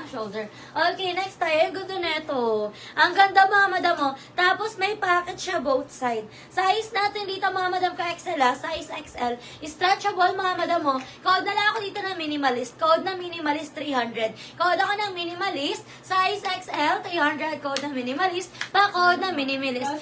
Shoulder. Okay, next tayo. Ang ganda na ito. Ang ganda mga madam mo. Tapos may pocket siya both side. Size natin dito mga madam ka XL ha. Size XL. Stretchable mga madam mo. Code na lang ako dito na minimalist. Code na minimalist 300. Code ako ng minimalist. Size XL 300. Code na minimalist. Pa-code na minimalist.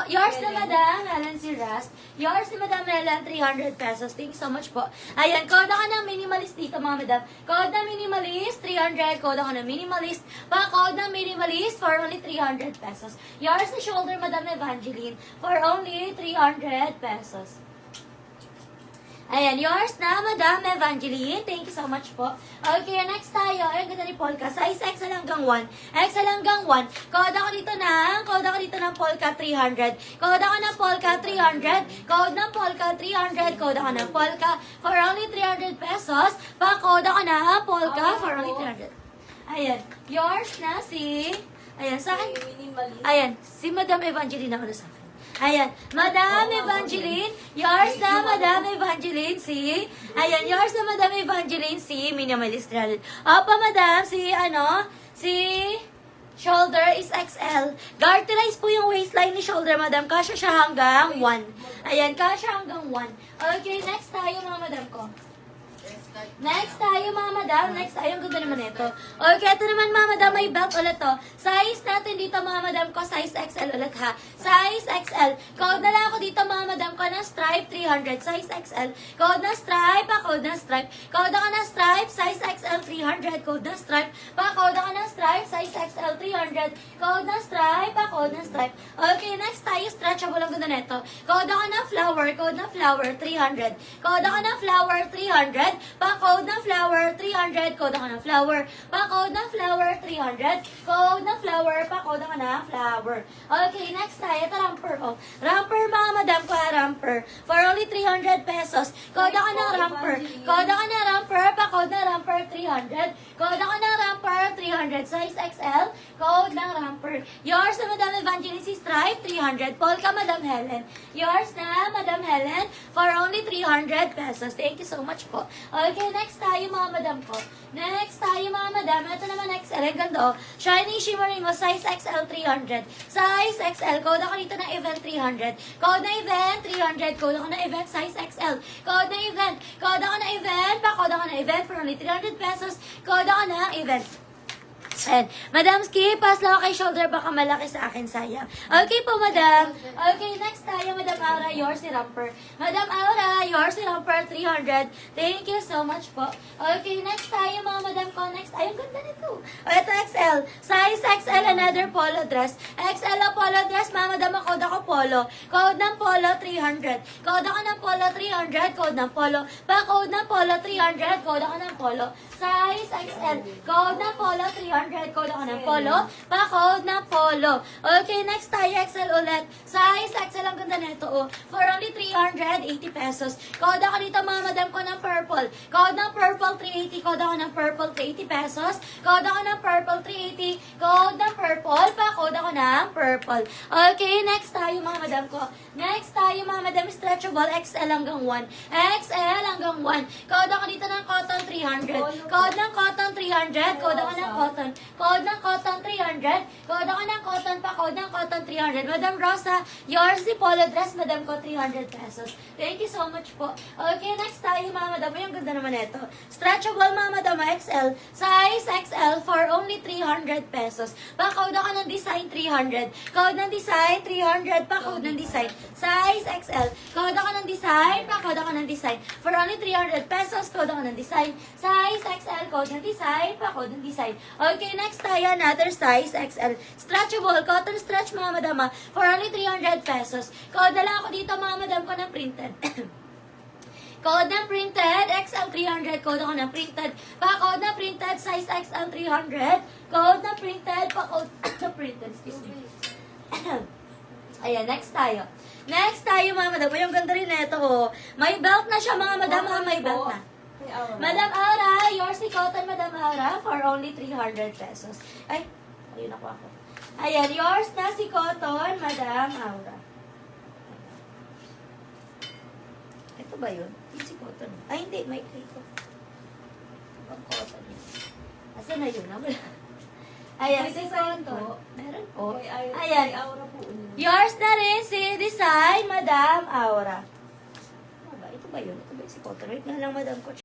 Yours na madam. Helen si Rast. Yours ni madam Helen 300 pesos. Thank you so much po. Ayan. Code ako ng minimalist dito mga madam. Code na minimalist 300. Code ako ng minimalist. Pa-code ng minimalist for only 300 pesos. Yours na shoulder, Madam Evangeline, for only 300 pesos. Ayan, yours na, Madam Evangeline. Thank you so much po. Okay, next tayo. Ayan, ganda ni Polka. Size XL hanggang 1. XL hanggang 1. Code ako dito ng Polka 300. Code ako ng Polka 300. Code ng Polka 300. Code ako ng Polka for only 300 pesos. Pa-code ako na Polka for only 300. Ayan, yours na si... Ayan, sa akin. Ayan, si Madam Evangeline ako na sa akin. Ayan, Madam Evangeline, yours na Madam Evangeline, si... Ayan, yours na Madam Evangeline, si Minimalist Rally. Opa, Madam, si shoulder is XL. Garterize po yung waistline ni shoulder, Madam. Kasya siya hanggang 1. Ayan, kasya hanggang 1. Okay, next tayo mga Madam ko. Next tayo mga madam. Next tayo. Ang ganda naman ito. Okay, ito naman mga madam. May belt ulit to. Size natin dito mga madam ko. Size XL ulit ha. Size XL. Code na lang ako dito mga madam ko na stripe 300. Size XL. Code na stripe. Pa-code na stripe. Code ako na stripe. Size XL 300. Code na stripe. Pa-code ako na stripe. Size XL 300. Code na stripe. Pa-code na stripe. Okay, next tayo. Stretchable ang ganda nito. Code ako na flower. Code na flower 300. Code ako na flower 300. Pa-code ng flower, 300. Code ako ng flower. Pa-code ng flower, 300. Code ng flower. Pa-code ako ng flower. Okay, next tayo. Ito, ramper. Oh. Ramper, mga madam ko, ramper. For only 300 pesos. Code ako ng ramper. Code ako ng ramper. Pa-code ng ramper, 300. Code ako ng ramper, 300. Size XL. Code ng ramper. Yours na Madam Evangeline, si Stripe, 300. Polka, Madam Helen. Yours na Madam Helen, for only 300 pesos. Thank you so much po. Okay, next tayo mga madam ko. Next tayo mga madam. Ito naman XL. Ang ganda oh. Shiny shimmering o size XL 300. Size XL. Code ako dito ng event 300. Code na event 300. Code ako na event size XL. Code na event. Code ako na event. Pa-code ako na event for only 300 pesos. Code ako na event. And, Madam Ski, pass lang ako kay shoulder, baka malaki sa akin, sayang. Okay po, Madam. Okay, next tayo, Madam Aura, yours si Romper. Madam Aura, yours si Romper, 300. Thank you so much po. Okay, next tayo, mga Madam ko. Next, ay, ang ganda nito. O, ito, XL. Size XL, another polo dress. XL na polo dress, mga Madam, code ako polo. Code ng polo, 300. Code ako ng polo, 300. Code ng polo. Pa-code ng polo, 300. Code ako ng polo. Size XL. Code ng polo, 300. Code ako ng polo. Pa-code ng polo. Okay, next tayo, XL ulit. Size XL, ang ganda nito, oh. For only 380 pesos. Code ako dito, mga madam ko ng purple. Code ng purple, 380. Code ako ng purple, 380 pesos. Code ako ng purple, 380. Code ng purple. Pa-code ako ng purple. Okay, next tayo, mga madam ko. Next tayo, mga madam, stretchable, XL hanggang 1. XL hanggang 1. Code ako dito ng cotton, 300. Code ng cotton, 300. Code ako ng cotton. Code ng cotton, 300. Code ako ng cotton pa. Code ng cotton, 300. Madam Rosa, yours si polo dress, madam ko, 300 pesos. Thank you so much po. Okay, next tayo, mga madam. Yung ganda naman ito. Stretchable, mga madam, XL. Size XL for only 300 pesos. Pa-code ako ng design, 300. Code ng design, 300. Pa-code ng design. Size XL. Code ako ng design. Pa-code ako ng design. For only 300 pesos. Code ako ng design. Size XL. Code ng design. Pa-code ng design. Okay, next tayo, another size XL. Stretchable. Cotton stretch, mga madam, for only 300 pesos. Code na lang ako dito, mga madam ko, ng printed. Code ng printed, XL 300. Code ako ng printed. Pa-code ng printed, size XL 300. Code ng printed, pa-code ng printed. Excuse me. Ayan, next tayo. Next tayo, mga madam. Yung ganda rin na ito, oh. May belt na siya, mga madam, may belt na. Madam Aura, yours si cotton, Madam Aura, for only 300 pesos. Ay, Ayun ako. Ayan, yours na si Cotton, Madam Aura. Ito ba yun? Yung si Cotton. Ay, hindi. May ito. Ang Cotton. Asan na yun? Ayan, si Cotton. Meron po. Ayan. Yours na rin si Design, Madam Aura. Ito ba yun? Ito ba yung si Cotton? Wait nga lang, Madam Coach.